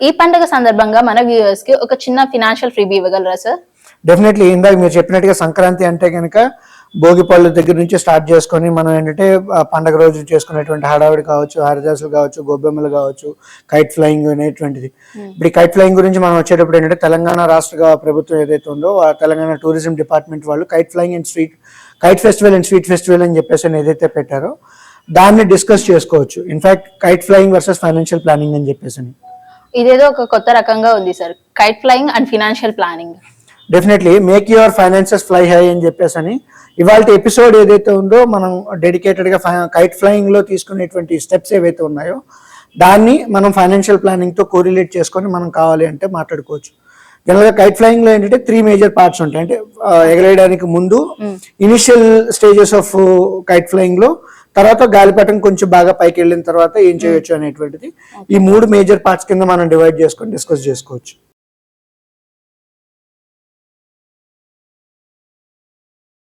ఈ పండుగ సందర్భంగా మన వ్యూవర్స్ కి ఒక చిన్న ఫినాన్షియల్ ఫ్రీబీ ఇవ్వగలరా సార్? డెఫినెట్లీ ఇందాక మీరు చెప్పినట్టుగా సంక్రాంతి అంటే కనుక భోగి పళ్ళు దగ్గర నుంచి స్టార్ట్ చేసుకొని మనం ఏంటంటే పండగ రోజు చేసుకునేటువంటి హడావిడి కావచ్చు, హరిదాసులు కావచ్చు, గొబ్బెమ్మలు కావచ్చు, కైట్ ఫ్లయింగ్ అనేటువంటిది. ఇప్పుడు ఈ కైట్ ఫ్లయింగ్ గురించి మనం వచ్చేటప్పుడు ఏంటంటే తెలంగాణ రాష్ట్ర ప్రభుత్వం ఏదైతే ఉందో ఆ తెలంగాణ టూరిజం డిపార్ట్మెంట్ వాళ్ళు kite flying and kite festival and sweet festival అని చెప్పేసి ఏదైతే పెట్టారో దాన్ని డిస్కస్ చేసుకోవచ్చు. In fact kite flying versus financial planning అని చెప్పేసి ఇదేదో ఒక కొత్త రకంగా ఉంది sir, kite flying and financial planning. Definitely make your finances fly high అని చెప్పేసి ఇవాళ ఎపిసోడ్ ఏదైతే ఉందో మనం డెడికేటెడ్గా కైట్ ఫ్లయింగ్లో తీసుకునేటువంటి స్టెప్స్ ఏవైతే ఉన్నాయో దాన్ని మనం ఫైనాన్షియల్ ప్లానింగ్తో కోరిలేట్ చేసుకొని మనం కావాలి అంటే మాట్లాడుకోవచ్చు. జనరల్గా కైట్ ఫ్లయింగ్లో ఏంటంటే 3 మేజర్ పార్ట్స్ ఉంటాయి. అంటే ఎగరేయడానికి ముందు ఇనిషియల్ స్టేజెస్ ఆఫ్ కైట్ ఫ్లయింగ్లో, తర్వాత గాలిపటం కొంచెం బాగా పైకి వెళ్ళిన తర్వాత ఏం చేయొచ్చు అనేటువంటిది ఈ 3 మేజర్ పార్ట్స్ కింద మనం డివైడ్ చేసుకొని డిస్కస్ చేసుకోవచ్చు.